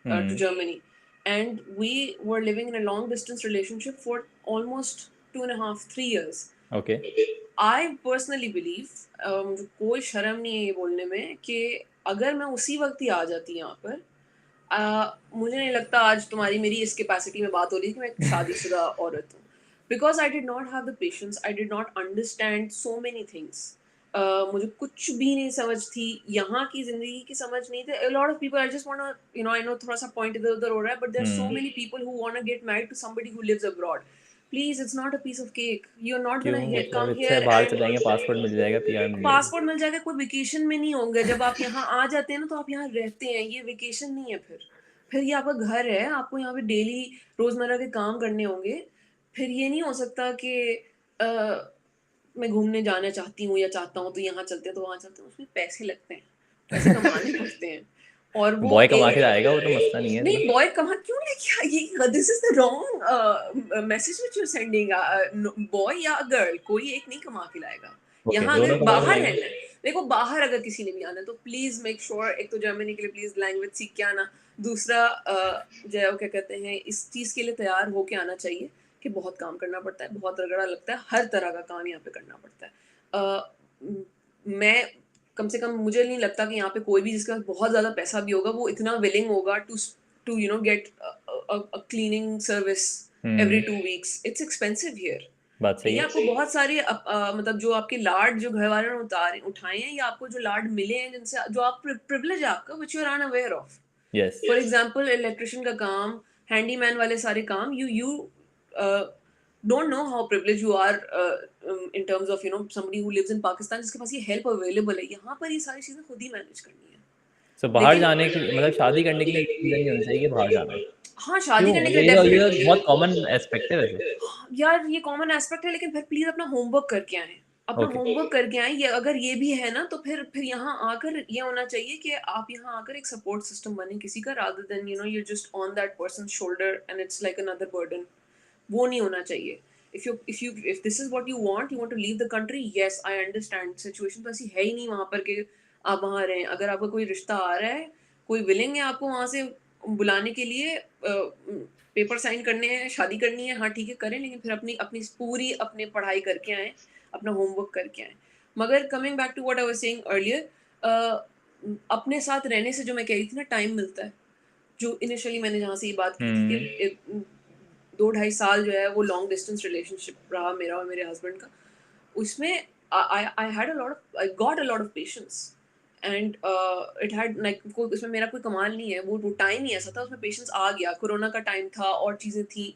to um, Germany and we were living in a long distance relationship for almost 2.5 3 years. Okay. I personally believe, मुझे कोई शर्म नहीं है ये बोलने में कि अगर मैं उसी वक्त ही आ जाती यहाँ पर, मुझे नहीं लगता आज तुम्हारी मेरी इस कैपेसिटी में बात हो रही है कि मैं एक शादीशुदा औरत हूँ। Because I did not have the patience, I did not understand so many things. मुझे कुछ भी नहीं समझ थी, यहाँ की जिंदगी की समझ नहीं थी। A lot of people, I just want to, you know, I know थोड़ा सा पॉइंट इधर उधर हो रहा है, but there are so hmm, many people who want to get married to somebody who lives abroad. Please it's not a piece of cake, you are not क्यों? गोना मतलब कम इससे हियर बाहर चले जाएंगे, एंड पासपोर्ट मिल जाएगा, पीआर मिल जाएगी। पासपोर्ट मिल जाएगा, कोई वेकेशन में नहीं होंगे। जब आप यहाँ आ जाते हैं ना तो आप यहाँ रहते हैं, ये वेकेशन नहीं है। फिर ये आपका घर है, आपको यहाँ पे डेली रोजमर्रा के काम करने होंगे। फिर ये नहीं हो सकता कि अ, मैं घूमने जाना चाहती हूँ या चाहता हूँ तो यहाँ चलते हैं तो वहाँ चलते हैं, उसमें पैसे लगते हैं, पैसे कमाने पड़ते हैं। और वो बॉय कमा के एक लाएगा, वो तो मसला नहीं है इतना। नहीं, बॉय कमा क्यों लेके आएगी? This is the wrong message which you are sending. Boy या गर्ल, कोई एक नहीं कमा के लाएगा। ओके, यहाँ दोनों अगर कमा के बाहर लाएंगे। रहना है, देखो बाहर अगर किसी ने भी आना है तो प्लीज मेक श्योर, एक तो जर्मनी के लिए प्लीज लैंग्वेज सीख के आना। दूसरा जो क्या कहते हैं, इस चीज के लिए तैयार होके आना चाहिए कि बहुत काम करना पड़ता है, बहुत रगड़ा लगता है, हर तरह का काम यहाँ पे करना पड़ता है। मैं कम से कम मुझे नहीं लगता कि यहाँ पे कोई भी जिसके पास बहुत ज़्यादा पैसा भी होगा वो इतना विलिंग होगा to get cleaning service every 2 weeks. It's expensive here. बात सही ये है। आपको बहुत सारे मतलब जो आपके लाड जो घर वालों ने उठाए हैं, या आपको जो लाड मिले हैं जिनसे जो आप प्रिविलेज है आपका, which you are unaware of. Yes. For example electrician का काम, हैंडीमैन वाले सारे काम, you don't know how privileged you are in terms of somebody who lives in Pakistan जिसके पास ये help available है। यहाँ पर ये सारी चीजें खुद ही मैनेज करनी सो है। बाहर लेकिन जाने के लिए, मतलब शादी करने के लिए रीजन नहीं होना चाहिए कि बाहर जाना है। हाँ, शादी क्यों? करने के मतलब लिए ये बहुत डेफिनेटली कॉमन एस्पेक्ट है वैसे। यार ये कॉमन एस्पेक्ट है, लेकिन फिर प्लीज अपना होमवर्क करके आए। अपना ओके। होमवर्क करके आए। ये अगर ये भी है ना तो फिर यहाँ आकर ये होना चाहिए कि आप यहाँ आकर एक सपोर्ट सिस्टम बने किसी का, rather than you're just on that person's shoulder and it's like another burden। वो नहीं होना चाहिए। if this is what you want to leave the country, yes I understand, situation तो ऐसी है ही नहीं वहाँ पर कि आप वहाँ रहें। अगर आपका कोई रिश्ता आ रहा है, कोई विलिंग है आपको वहाँ से बुलाने के लिए, पेपर साइन करने हैं, शादी करनी है, हाँ ठीक है करें, लेकिन फिर अपनी अपनी पूरी अपने पढ़ाई करके आए, अपना होमवर्क करके आए। मगर coming back to what I was saying earlier, अपने साथ रहने से जो मैं कह रही थी ना, टाइम मिलता है। जो इनिशियली मैंने जहाँ से ये बात की थी कि 2-2.5 साल जो है वो लॉन्ग डिस्टेंस रिलेशनशिप रहा मेरा और मेरे हस्बैंड का। उसमें I had a lot of I got a lot of patience and it had like, कोई उसमें मेरा कोई कमाल नहीं है, वो टाइम ही ऐसा था, उसमें पेशेंस आ गया। कोरोना का टाइम था और चीज़ें थी,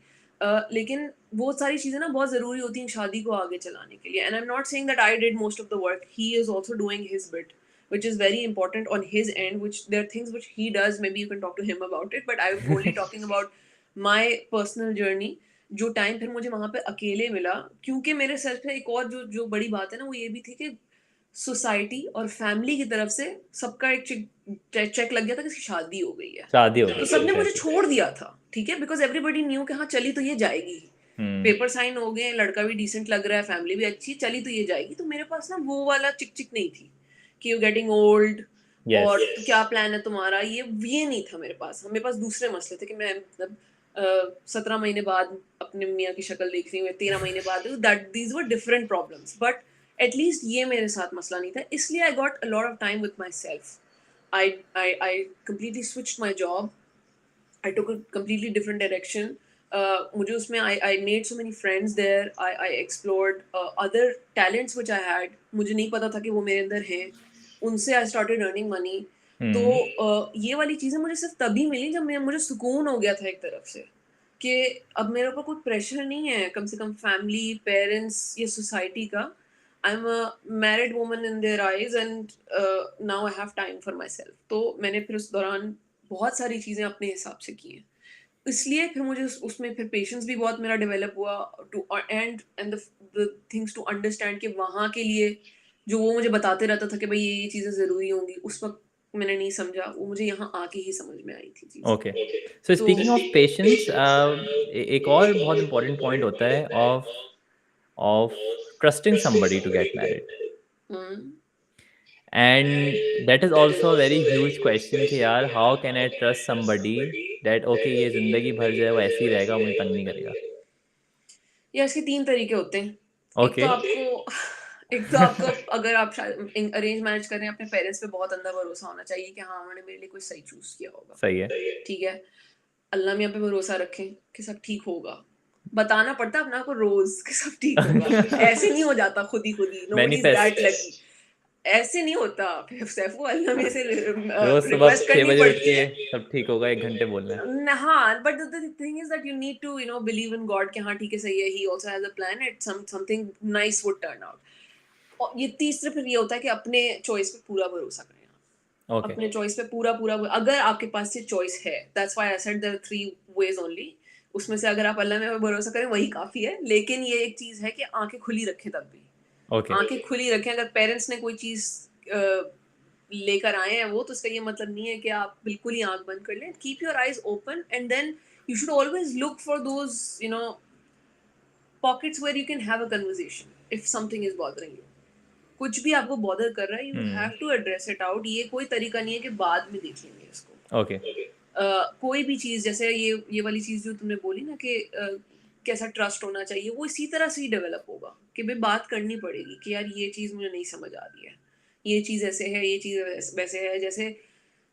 लेकिन वो सारी चीज़ें ना बहुत ज़रूरी होती हैं शादी को आगे चलाने के लिए। And I am not saying that I did most of the work, he is also doing his bit which is very important on his end, which there are things which he does, maybe you can talk to him about it, but I'm only talking about my personal journey। जो टाइम फिर मुझे वहाँ पे अकेले मिला, क्योंकि मेरे सर पे एक और जो जो बड़ी बात है ना, वो ये भी थी कि सोसाइटी और फैमिली की तरफ से सबका एक चेक लग गया था कि इसकी शादी हो गई है। शादी हो तो गई, सबने मुझे एग्जैक्टली। छोड़ दिया था, ठीक है, बिकॉज एवरीबडी न्यू कि हाँ चली तो ये जाएगी। पेपर साइन हो गए, लड़का भी डिसेंट लग रहा है, फैमिली भी अच्छी, चली तो ये जाएगी। तो मेरे पास ना वो वाला चिक चिक नहीं थी कि यू गेटिंग ओल्ड यस। और तो क्या प्लान है तुम्हारा, ये नहीं था मेरे पास। मेरे पास दूसरे मसले थे कि मैं मतलब 17 महीने बाद अपने मियाँ की शक्ल देख रही हूँ, 13 महीने बाद, that these were different problems. But at least ये मेरे साथ मसला नहीं था, इसलिए I got a lot of time with my self. I completely switched my job, I took a completely different direction। मुझे उसमें I made so many friends there, I explored other talents which I had, मुझे नहीं पता था कि वो मेरे अंदर हैं, उनसे I started earning money। तो ये वाली चीज़ें मुझे सिर्फ तभी मिली जब मुझे सुकून हो गया था एक तरफ से, कि अब मेरे ऊपर कोई प्रेशर नहीं है, कम से कम फैमिली, पेरेंट्स या सोसाइटी का। I am a married woman in their eyes and now I have time for my self. तो मैंने फिर उस दौरान बहुत सारी चीज़ें अपने हिसाब से की हैं, इसलिए फिर मुझे उसमें फिर पेशेंस भी बहुत मेरा डेवलप हुआ, to and the things to understand कि वहाँ के लिए जो वो मुझे बताते रहता था कि भाई ये चीज़ें ज़रूरी होंगी, उस वक्त मैंने नहीं समझा, वो मुझे यहाँ आके ही समझ में आई थी चीज़ें। ओके। सो तो स्पीकिंग ऑफ पेशेंस, एक और बहुत इंपॉर्टेंट पॉइंट होता है of of trusting somebody to get married. Hmm, and that is also a very huge question कि यार, how can I trust somebody that okay ये जिंदगी भर जो है वो ऐसे ही रहेगा, मुझे तंग नहीं करेगा। या इसके 3 तरीके होते हैं। एक तो ओके। आपको एक तो आपको अगर आप अरेंज मैरिज कर रहे हैं, अपने पेरेंट्स पे बहुत अंधा भरोसा होना चाहिए कि हाँ उन्होंने मेरे लिए कोई सही चूज किया होगा, सही है। ठीक है। अल्लाह मियाँ पे भरोसा रखें कि सब ठीक होगा। बताना पड़ता है अपने आप को रोज कि सब ठीक होगा, ऐसे नहीं हो जाता खुद ही, nobody is that manifest. Lucky. ऐसे नहीं होता। सैफू अल्लाह में से रोज सुबह रिक्वेस्ट 6 करनी बजे उठ पड़ती के है। सब ठीक होगा, 1 घंटे बोलना है। हाँ, but the thing is that you need to believe in god कि हाँ ठीक है, सही है, he also has a plan, it something nice would turn out. और ये तीसरे फिर ये होता है कि अपने चॉइस पे पूरा भरोसा करें आप। ओके, अपने चॉइस पे पूरा अगर आपके पास ये चॉइस है, that's why I said there are 3 ways only. उसमें से अगर आप अल्लाह में भरोसा करें वही काफ़ी है। लेकिन ये एक चीज़ है कि आँखें खुली रखें तब भी। ओके। आँखें खुली रखें, अगर पेरेंट्स ने कोई चीज़ लेकर आए हैं वो, तो उसका ये मतलब नहीं है कि आप बिल्कुल ही आँख बंद कर लें। Keep your eyes open and then you should always look for those pockets where you can have a conversation if something is bothering you. कुछ भी आपको बॉदर कर रहा है, you um, have to address it out. ये कोई तरीका नहीं है कि बाद में देख लेंगे इसको। ओके। कोई भी चीज़, जैसे ये वाली चीज़ जो तुमने बोली ना कि कैसा ट्रस्ट होना चाहिए, वो इसी तरह से ही डेवलप होगा कि भाई बात करनी पड़ेगी कि यार ये चीज़ मुझे नहीं समझ आ रही है, ये चीज़ ऐसे है, ये चीज़ वैसे है। जैसे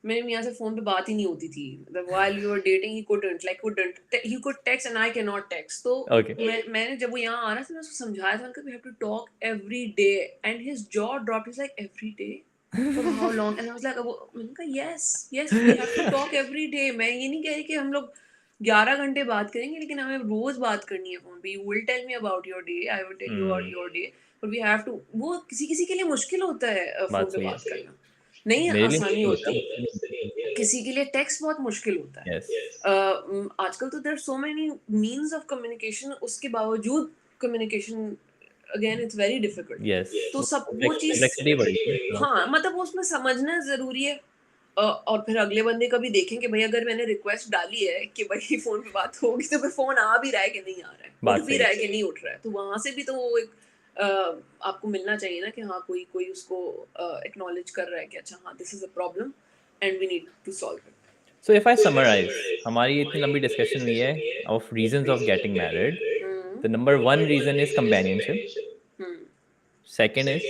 मेरे मियाँ से फ़ोन पे बात ही नहीं होती थी। मतलब while we were dating he could text and I can not text. तो ओके। मैंने जब वो यहाँ आ रहा था, मैं उसको समझाया था, मैंने कहा we have to talk every day. And his jaw dropped, he was like every day? For how long? And I was like, वो मैंने कहा yes we have to talk every day। मैं ये नहीं कह रही कि हम लोग 11 घंटे बात करेंगे, लेकिन हमें रोज बात करनी है फोन पे। You will tell me about your day, I will tell you about hmm, your day, but we have to। वो किसी किसी के लिए मुश्किल होता है बात फोन पे सही है। बात करना, नहीं मेरे लिए आसानी मुश्किल होता है, होती। मुझसे नहीं मुश्किल होता। किसी के लिए टेक्स्ट बहुत मुश्किल होता है। यस, आजकल तो there so many means of communication, उसके बावजूद communication again it's very difficult. Yes. तो वो सब वो चीज़, कॉम्प्लेक्सिटी बढ़ गई है थोड़ा। हाँ, मतलब वो उसमें समझना ज़रूरी है। और फिर अगले बंदे का भी देखें कि भई अगर मैंने रिक्वेस्ट डाली है कि भई फ़ोन पे बात होगी, तो फिर फ़ोन आ भी रहा है कि नहीं आ रहा है, उठ बात भी सही रहा है। है कि नहीं उठ रहा है। तो वहाँ से भी तो वो एक अ, आपको मिलना चाहिए ना कि हाँ, कोई कोई उसको एक्नॉलेज कर रहा है कि अच्छा हाँ, this is a problem and we need to solve it. So if I summarize, हमारी इतनी लंबी डिस्कशन हुई है of reasons of getting married. Um, the number 1 reason is companionship, um. Second is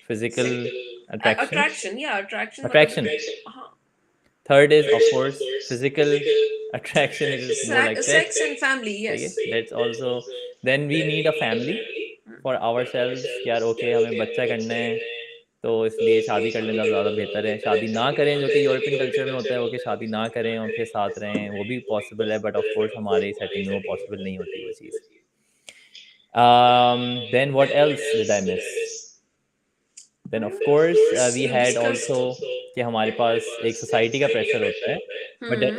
physical sex attraction attraction, या अट्रैक्शन मतलब अट्रैक्शन, हाँ, third is of course physical attraction which is more like sex sex, and family, सही है? Yes. That's also then we need a family for ourselves कि यार ओके हमें बच्चा करना है, तो इसलिए शादी कर लेना ज़्यादा बेहतर है। शादी ना करें जो कि यूरोपियन कल्चर में होता है, वो कि शादी ना करें और फिर साथ रहें, वो भी पॉसिबल है बट ऑफ कोर्स हमारे सेटिंग में वो पॉसिबल नहीं होती वो चीज़। Then what else did I miss? Then of course we We've had discussed। Also कि हमारे पास एक सोसाइटी का प्रेशर होता है, but Hmm.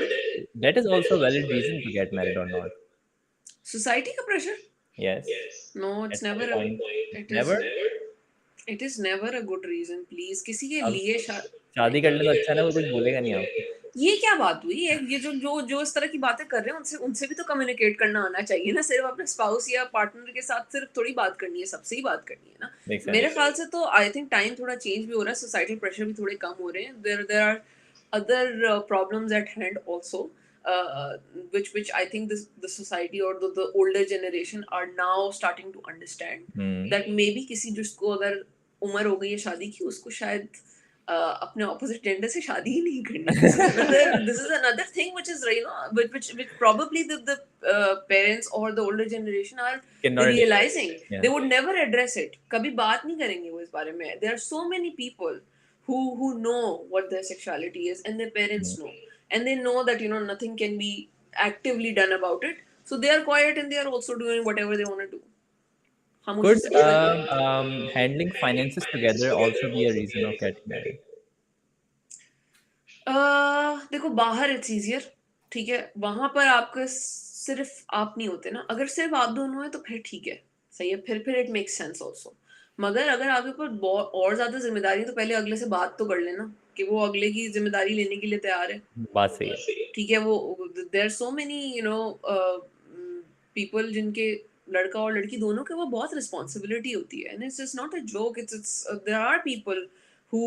That is also valid reason to get married और नॉट। Society का pressure? Yes, No, it's at some never a, point it is never. it is never a good reason, please। किसी के अब लिए शादी कर लें तो अच्छा है ना, कोई कुछ बोलेगा नहीं आपको। ये क्या बात हुई? ये जो जो जो इस तरह की बातें कर रहे हैं, उनसे उनसे भी तो कम्युनिकेट करना आना चाहिए ना। सिर्फ अपने स्पाउस या पार्टनर के साथ सिर्फ थोड़ी बात करनी है, सबसे ही बात करनी है ना। मेक मेरे सेंस। ख्याल से तो आई थिंक टाइम थोड़ा चेंज भी हो रहा है, सोसाइटल प्रेशर भी थोड़े कम हो रहे हैं। There are other problems at hand also, which I think the society or the older generation are now starting to understand hmm, that maybe किसी जिसको अगर उम्र हो गई है शादी की, उसको शायद अपने ऑपोजिट जेंडर से शादी ही नहीं करनी। This is another thing which is which probably the parents or the older generation are can not realizing। या they would never address it, कभी बात नहीं करेंगे वो इस बारे में। there are so many people who know what their sexuality is, and their parents hmm. know, and they know that nothing can be actively done about it, so they are quiet and they are also doing whatever they want to do, खामोशी Could से निकल रहे हैं। handling finances together also be a reason of getting married? देखो, बाहर इट्स ईज़ियर, ठीक है? वहाँ पर आपका सिर्फ़ आप नहीं होते ना, अगर सिर्फ़ आप दोनों हैं तो फिर ठीक है, सही है, फिर इट मेक्स सेंस ऑल्सो। मगर अगर आपके ऊपर बौ और ज़्यादा ज़िम्मेदारी है, तो पहले अगले से बात तो कर लेना कि वो अगले की ज़िम्मेदारी लेने के लिए तैयार है। बात सही है। ठीक है, वो there are so many people जिनके लड़का और लड़की दोनों के वो बहुत रिस्पॉन्सिबिलिटी होती है, and it's just not a joke. It's there are people who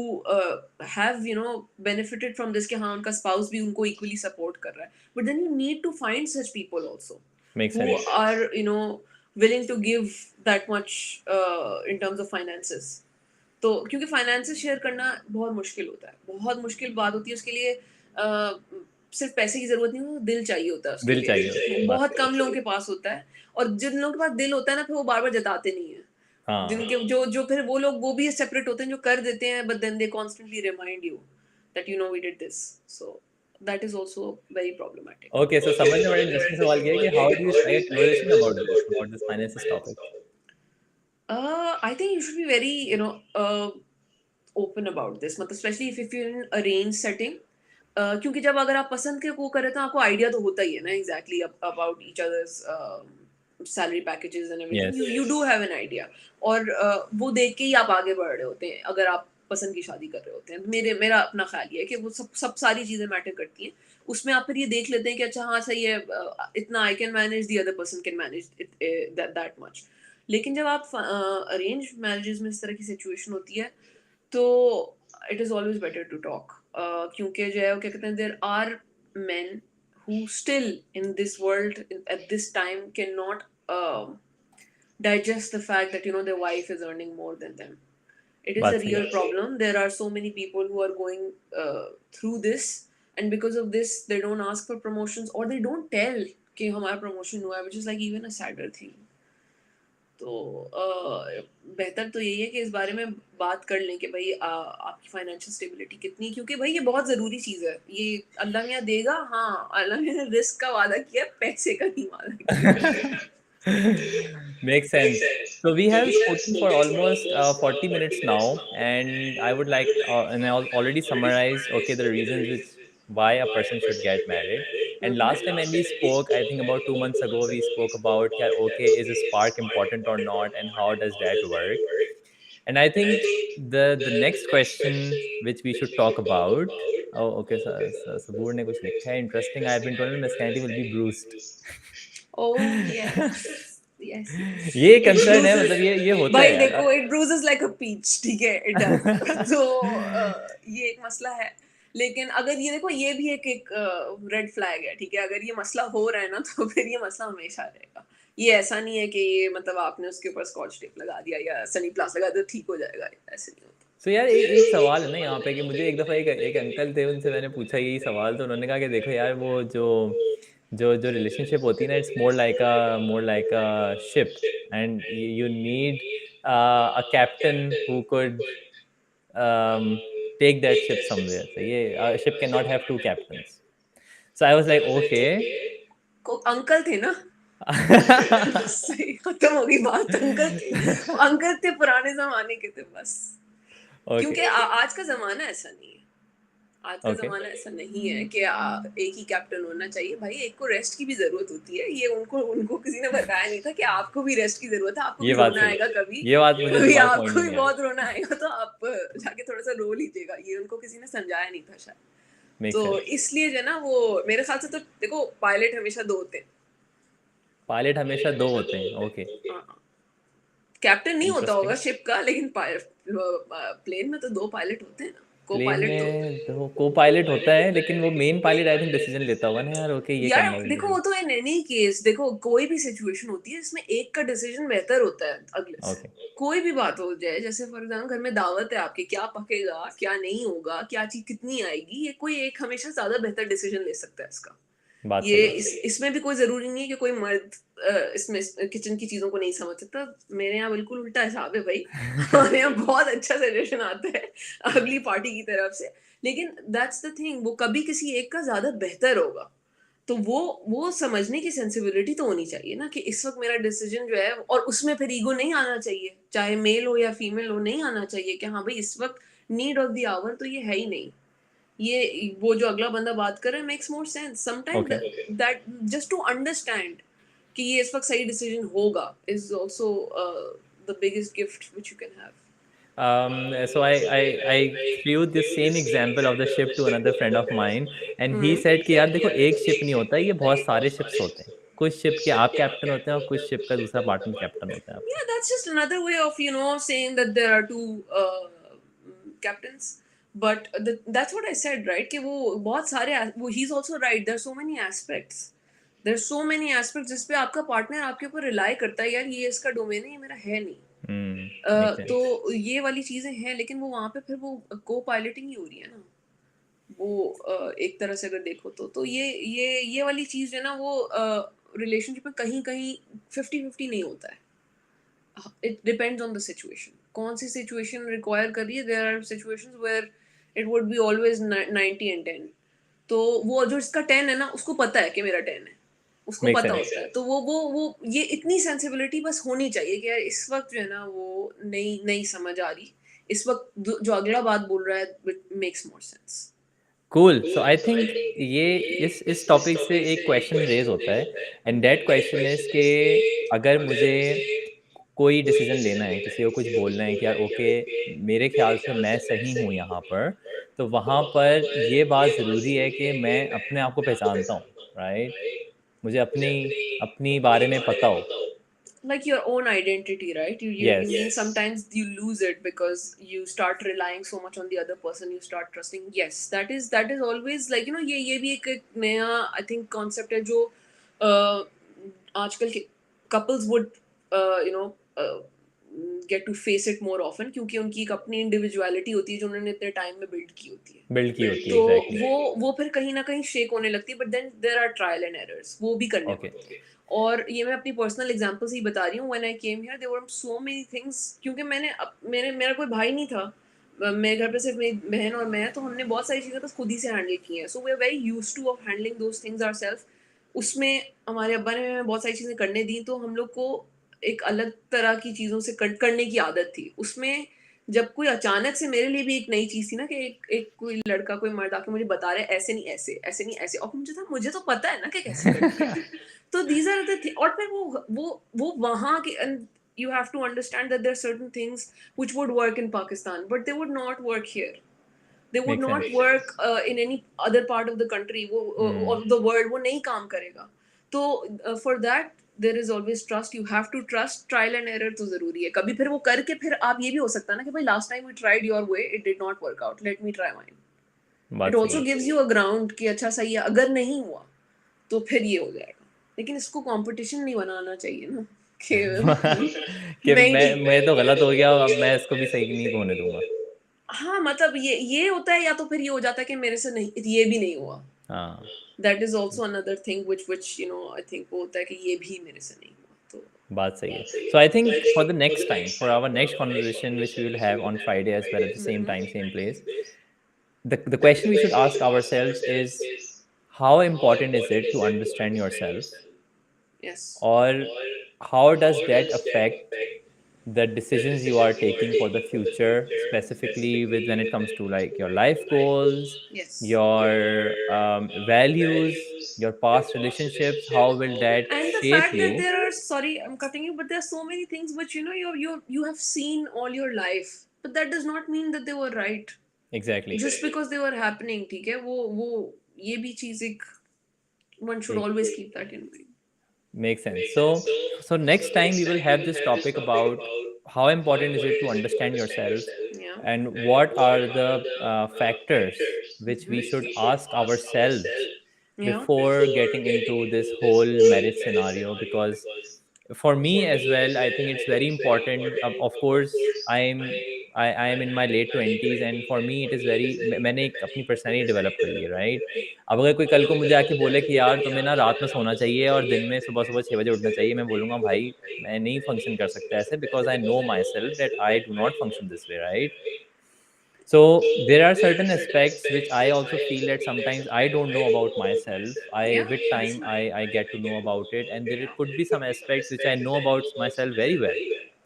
have benefited from this, कि हाँ उनका स्पाउस भी उनको इक्वली सपोर्ट कर रहा है, but then you need to find such people also make who sense. are willing to give that much in terms of finances। तो क्योंकि फाइनेंसेस शेयर करना बहुत मुश्किल होता है, बहुत मुश्किल बात होती है। उसके लिए सिर्फ पैसे की ज़रूरत नहीं होती, दिल चाहिए होता है उसके दिल चाहिए होता लिए। है, बात बहुत सही है। कम लोगों के पास होता है, और जिन लोगों के पास दिल होता है ना, फिर वो बार-बार जताते नहीं हैं। हाँ। जिनके जो जो फिर वो लोग वो भी सेपरेट होते हैं जो कर देते हैं, but then they constantly remind you that you know we did this, so that is also very problematic. Okay, so समझ ने बड़ा इंटरेस्टिंग सवाल किया है कि how do you strike a conversation about this finances topic? I think you should be very, open about this, मतलब specially if you in arrange setting. क्योंकि जब अगर आप पसंद के को करे तो आपको आइडिया तो होता ही है ना exactly about each others salary packages and everything, yes. You do have an idea. और वो देख के ही आप आगे बढ़ रहे होते हैं अगर आप पसंद की शादी कर रहे होते हैं. मेरा अपना ख्याल ये है कि वो सब सब सारी चीज़ें मैटर करती हैं. उसमें आप फिर ये देख लेते हैं कि अच्छा हाँ सही है, इतना I can manage, the other person can manage that much. लेकिन जब आप अरेंज मैरिजेस में इस तरह की सिचुएशन होती है तो it is always better to talk. क्योंकि जो है वो क्या कहते हैं, there are men who still in this world at this time cannot digest the fact that their wife is earning more than them. It is a बात सही है। real problem. There are so many people who are going through this, and because of this they don't ask for promotions or they don't tell कि हमारा promotion हुआ है, which is like even a sadder thing. तो बेहतर तो यही है कि इस बारे में बात कर लें कि भाई आपकी फाइनेंशियल स्टेबिलिटी कितनी, क्योंकि भाई ये बहुत ज़रूरी चीज़ है. ये अल्लाह मियाँ देगा, हाँ अल्लाह मियाँ ने रिस्क का वादा किया है, पैसे का नहीं वादा किया. Makes sense. So we have spoken for almost 40 minutes now, and I would like, and I already summarized, okay, the reasons which why a person should get married. And last time when we spoke, I think about 2 months ago, we spoke about, yeah, okay, is a spark important or not, and how does that work? And I think the next question which we should talk about. Oh, okay. So Saboor ने कुछ लिखा है interesting. I've been told masculinity will be bruised. Oh yes, yes, yes. ये It कंसर्न है, bruises. मतलब ये होता है भाई यार। देखो, it bruises like a peach, ठीक है, it does. तो ये एक मसला है. लेकिन अगर ये देखो, ये भी एक रेड फ्लैग है, ठीक है. अगर ये मसला हो रहा है ना तो फिर ये मसला हमेशा रहेगा. ये ऐसा नहीं है कि ये मतलब आपने उसके ऊपर स्कॉच टेप लगा दिया या सनी प्लास लगा दिया तो ठीक हो जाएगा, ऐसे नहीं होता. तो यार एक सवाल है ना यहाँ पे कि मुझे एक दफ़ा एक अंकल थे, उनसे मैंने पूछा यही सवाल, तो उन्होंने कहा कि देखो यार, वो जो जो जो रिलेशनशिप होती है ना, it's more like a ship, and you need a captain who could take that ship somewhere. तो ये ship can not have two captains. So I was like okay. Uncle थे ना. सही, खत्म हो गई बात. अंकल थे, वो अंकल थे, पुराने जमाने के थे बस. ओके. क्योंकि आज का ज़माना ऐसा नहीं है. आज का ओके. ज़माना ऐसा नहीं है कि एक ही कैप्टन होना चाहिए. भाई एक को रेस्ट की भी ज़रूरत होती है. ये उनको उनको किसी ने बताया नहीं था कि आपको भी रेस्ट की ज़रूरत है. आपको ये भी बात रोना सही आएगा है, कभी. ये बात मुझे कभी दोबारा पॉइंट आपको में भी नहीं आया. बहुत रोना आएगा तो आप जाके थोड़ा सा रो लीजिएगा. ये उनको किसी ने समझाया नहीं था शायद. मेक तो सेंस. इसलिए जो है ना, वो मेरे ख्याल से तो देखो, पायलट हमेशा 2 होते हैं. पायलट हमेशा दो होते हैं. ओके. हाँ, कैप्टन नहीं होता इंटरेस्टिंग. होगा शिप का, लेकिन प्लेन में तो 2 पायलट होते हैं ना. को प्लेन पायलट तो में तो को पायलट होता है, लेकिन वो main pilot I think decision लेता होगा ना यार, ओके ये यार करना है देखो, ये. वो तो इन एनी केस देखो, कोई भी सिचुएशन होती है इसमें एक का डिसीजन बेहतर होता है अगले से. ओके. कोई भी बात हो जाए, जैसे फॉर एग्जाम्पल घर में दावत है आपके, क्या पकेगा क्या नहीं होगा, क्या चीज कितनी आएगी, ये कोई एक हमेशा ज्यादा बेहतर डिसीजन ले सकता है इसका. बात ये सही है. इसमें भी कोई जरूरी नहीं है कि कोई मर्द इसमें किचन की चीजों को नहीं समझ सकता. मेरे यहाँ बिल्कुल उल्टा हिसाब है भाई. हमारे यहाँ बहुत अच्छा सजेशन आता है अगली पार्टी की तरफ से. लेकिन दैट्स द थिंग, वो कभी किसी एक का ज्यादा बेहतर होगा. तो वो समझने की सेंसिबिलिटी तो होनी चाहिए ना कि इस वक्त मेरा डिसीजन जो है, और उसमें फिर ईगो नहीं आना चाहिए, चाहे मेल हो या फीमेल हो. नहीं आना चाहिए कि हाँ भाई इस वक्त नीड ऑफ द आवर तो ये है ही नहीं. ये वो जो अगला बंदा बात कर रहा है makes more sense sometime. Okay. That just to understand कि ये इस वक्त सही डिसीजन होगा is also the biggest gift which you can have. So I flew this same example of the ship to another friend of mine, and he hmm. said कि यार देखो, एक शिप नहीं होता, ये बहुत सारे शिप्स होते हैं. कुछ शिप के आप कैप्टन होते हैं और कुछ शिप का दूसरा पार्टनर कैप्टन होता है आपका. Yeah, that's just another way of saying that there are two captains. But that's what I said, right? कि वो बहुत सारे वो he's also right. There are so many aspects. There's so many aspects जिस पे आपका पार्टनर आपके ऊपर रिलाई करता है, यार ये इसका डोमेन है, ये मेरा है नहीं. Make sense. तो ये वाली चीजें हैं, लेकिन वो वहाँ पे फिर वो को पायलटिंग ही हो रही है ना. वो एक तरह से अगर देखो तो ये वाली चीज है ना, वो रिलेशनशिप में कहीं कहीं 50-50 नहीं होता है. it depends on the situation. कौन सी situation require कर रही है? There are situations where it would be always 90 and 10. तो वो जो इसका 10 है ना, उसको पता है कि मेरा 10 है, उसको Makes पता sense. होता है, तो वो ये इतनी सेंसिबिलिटी बस होनी चाहिए कि यार इस वक्त जो है ना वो नहीं नहीं समझ आ रही, इस वक्त जो अगला बात बोल रहा है makes more sense. Cool. So I think ये इस टॉपिक से एक क्वेश्चन रेज होता है, एंड दैट क्वेश्चन इज कि अगर मुझे कोई डिसीजन लेना है, किसी को कुछ बोलना है कि यार ओके, मेरे ख्याल से मैं सही हूँ यहाँ पर, तो वहाँ पर ये बात ज़रूरी है कि मैं अपने आप को पहचानता हूँ, राइट? मुझे अपनी अपनी बारे में पता हो. Like your own identity, right? You yes. mean sometimes you lose it because you start relying so much on the other person, you start trusting. Yes, that is always like, ये भी एक नया I think concept है जो आजकल के couples would you know uh, get to face it more often, क्योंकि उनकी एक अपनी individuality होती है जो उन्होंने इतने टाइम में बिल्ड की होती है. बिल्ड की होती है, तो एग्जैक्टली. वो फिर कहीं ना कहीं शेक होने लगती है, but then there are trial and errors, वो भी करने ओके. पड़ते हैं. और ये मैं अपनी पर्सनल एग्जांपल से ही बता रही हूँ. When I came here there were so many things, क्योंकि मेरा कोई भाई नहीं था, मेरे घर पे सिर्फ मेरी बहन और मैं, तो हमने बहुत सारी चीज़ें बस खुद ही से हैंडल की हैं. So we are very use to of handling those things ourselves. उसमें हमारे अब्बा ने हमें बहुत सारी चीज़ें करने दी, तो हम लोग को एक अलग तरह की चीज़ों से करने की आदत थी. उसमें जब कोई अचानक से, मेरे लिए भी एक नई चीज़ थी ना कि एक कोई लड़का, कोई मर्द आके मुझे बता रहा है ऐसे नहीं ऐसे, ऐसे नहीं ऐसे, और मुझे तो पता है ना कि कैसे करनी है. तो दीज आर द और फिर वो वहाँ के, you have to understand that there are certain things which would work in Pakistan, but they would not work here. They would make not sense. work in any other part of the country, वो हम्म. of the world, वो नहीं काम करेगा. तो for that there is always trust. You have to trust. Trial and error तो जरूरी है. कभी फिर वो करके फिर आप ये भी हो सकता है ना कि भाई last time we tried your way, it did not work out, let me try mine. It बात सही also है. gives you a ground कि अच्छा सही है, अगर नहीं हुआ तो फिर ये हो जाएगा. लेकिन इसको कंपटीशन नहीं बनाना चाहिए ना कि कि मैं ही मैं तो गलत हो गया, अब मैं इसको भी सही नहीं ठीक. होने दूंगा. हाँ, मतलब ये होता है, या तो फिर ये हो जाता है कि मेरे से नहीं, ये भी नहीं हुआ. हाँ. That is also another thing which I think वो होता है कि ये भी मेरे से नहीं हुआ. तो बात सही है. So I think for the next time, for our next conversation which we will have on Friday as well, at the same time same place, the question we should ask ourselves is, how important is it to understand yourself, yes. or how does that affect the decisions you are taking for the future, specifically with when it comes to like your life goals, Yes. your values, your past relationships? How will that And the shape fact that you? there are, sorry, I'm cutting you, but there are so many things which you have seen all your life, but that does not mean that they were right. Exactly. Just because they were happening, ठीक है, वो ये भी चीज एक, one should एक always keep that in mind. Makes sense. So next time we will have this topic about how important is it to understand yourself, Yeah. and what are the factors which we should ask ourselves Yeah. before getting into this whole marriage scenario. Because for me as well, I think it's very important. Of course, I am in my late 20s, and for me it is very, मैंने एक अपनी personality develop कर ली है, right? अब अगर कोई कल को मुझे आके बोले कि यार तुम्हें ना रात में सोना चाहिए और दिन में सुबह सुबह 6 बजे उठना चाहिए, मैं बोलूँगा भाई मैं नहीं फंक्शन कर सकता ऐसे, because I know my self that I do not function this way, right? So there are certain aspects which I also feel that sometimes I don't know about myself. I Yeah. with time I get to know about it, and there could be some aspects which I know about myself very well.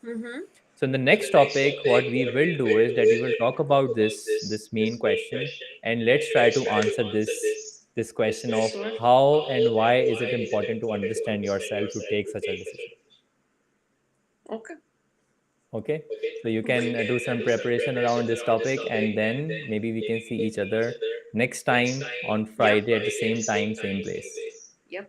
Mm-hmm. So in the next topic, what we will do is that we will talk about this main question, and let's try to answer this question of Sure. how and why is it important to understand yourself to take such a decision. Okay. Okay, so you can do some preparation around this topic, and then maybe we can see each other next time on Yeah. Friday at the same time, same place. Yep.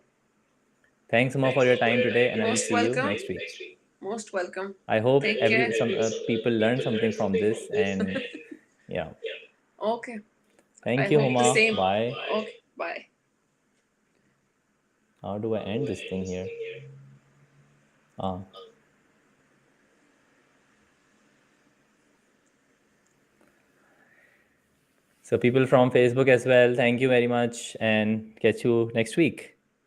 Thanks, Uma, for your time today, and I will Most see you welcome. next week. Most welcome. I hope Take care. every some people learn something from this, and yeah. Okay. I Thank you, hope the Huma. same. Bye. Okay. Bye. How do I end this thing here? Ah. So people from Facebook as well, thank you very much, and catch you next week.